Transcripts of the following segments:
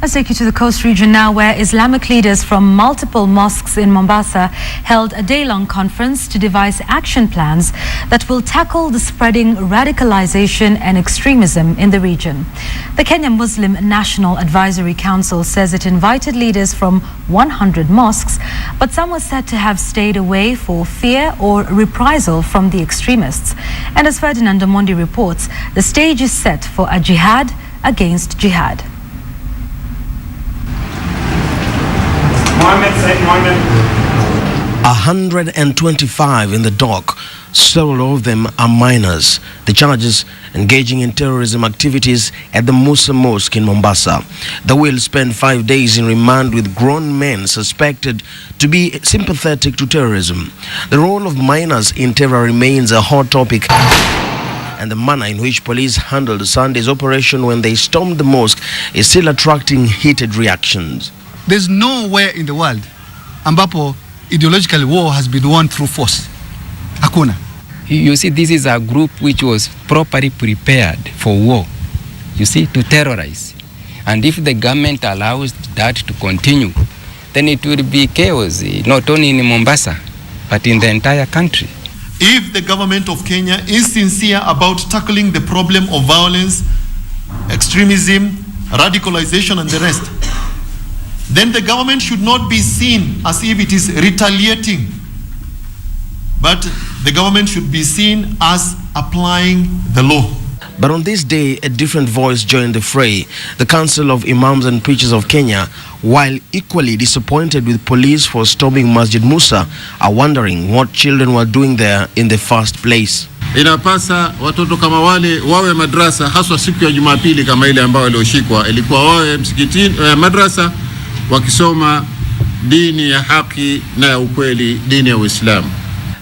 Let's take you to the coast region now, where Islamic leaders from multiple mosques in Mombasa held a day-long conference to devise action plans that will tackle the spreading radicalisation and extremism in the region. The Kenya Muslim National Advisory Council says it invited leaders from 100 mosques, but some were said to have stayed away for fear or reprisal from the extremists. And as Ferdinand Omondi reports, the stage is set for a jihad against jihad. 125 in the dock. Several of them are minors. The charges: engaging in terrorism activities at the Musa Mosque in Mombasa. They will spend 5 days in remand with grown men suspected to be sympathetic to terrorism. The role of minors in terror remains a hot topic, and the manner in which police handled Sunday's operation when they stormed the mosque is still attracting heated reactions. There's nowhere in the world ambapo ideological war has been won through force. Hakuna. You see, this is a group which was properly prepared for war, you see, to terrorize. And if the government allows that to continue, then it will be chaos, not only in Mombasa, but in the entire country. If the government of Kenya is sincere about tackling the problem of violence, extremism, radicalization and the rest, then the government should not be seen as if it is retaliating, but the government should be seen as applying the law. But on this day, a different voice joined the fray. The Council of Imams and Preachers of Kenya, while equally disappointed with police for storming Masjid Musa, are wondering what children were doing there in the first place. Inapasa watoto kama wale wawe madrasa, haswa siku ya Jumapili kama ile ambayo walioshikwa, ilikuwa wawe msikitini madrasa wakisoma dini ya haki na ya ukweli, dini ya Uislamu.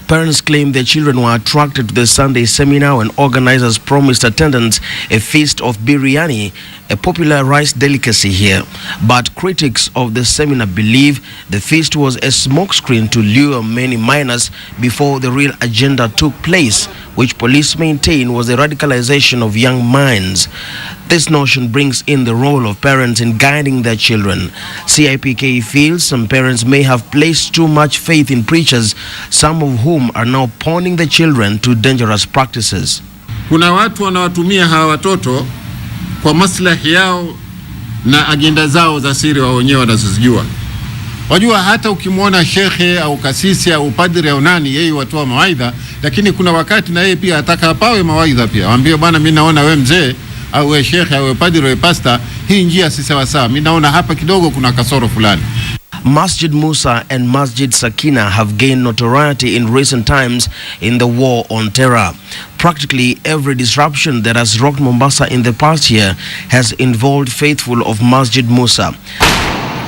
Parents claim their children were attracted to the Sunday seminar when organizers promised attendants a feast of biryani, a popular rice delicacy here. But critics of the seminar believe the feast was a smokescreen to lure many minors before the real agenda took place, which police maintain was the radicalization of young minds. This notion brings in the role of parents in guiding their children. CIPK feels some parents may have placed too much faith in preachers, some of whom are now pawning the children to dangerous practices. Kuna watu wanawatumia hawa watoto kwa maslahi yao na agenda zao za siri wao wenyewe wanazozijua. Wajua, hata ukimwona shekhe au kasisi au padri au nani, yeye watoa mawaidha, lakini kuna wakati na yeye pia ataka apawe mawaidha pia. Waambie, bwana, mimi naona we mzee au we shekhe au we padri au we pasta, hii njia si sawa sawa, mimi naona hapa kidogo kuna kasoro fulani. Masjid Musa and Masjid Sakina have gained notoriety in recent times in the war on terror. Practically every disruption that has rocked Mombasa in the past year has involved faithful of Masjid Musa.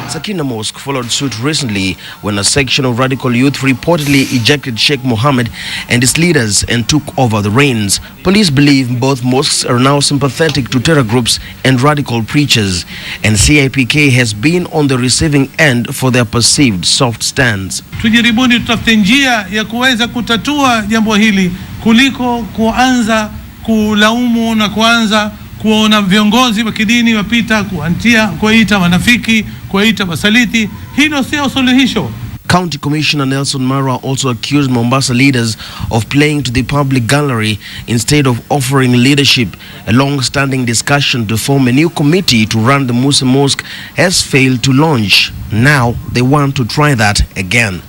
Sakina Mosque followed suit recently when a section of radical youth reportedly ejected Sheikh Mohammed and his leaders and took over the reins. Police believe both mosques are now sympathetic to terror groups and radical preachers, and CIPK has been on the receiving end for their perceived soft stance. Tujiribuni tutafute njia ya kuweza kutatua jambo hili kuliko kuanza kulaumu na kuanza kuona viongozi wa kidini wapita kuwaita wanafiki, kuwaita wasaliti. Hilo sio suluhisho. County Commissioner Nelson Marwa also accused Mombasa leaders of playing to the public gallery instead of offering leadership. A long-standing discussion to form a new committee to run the Musa Mosque has failed to launch. Now they want to try that again.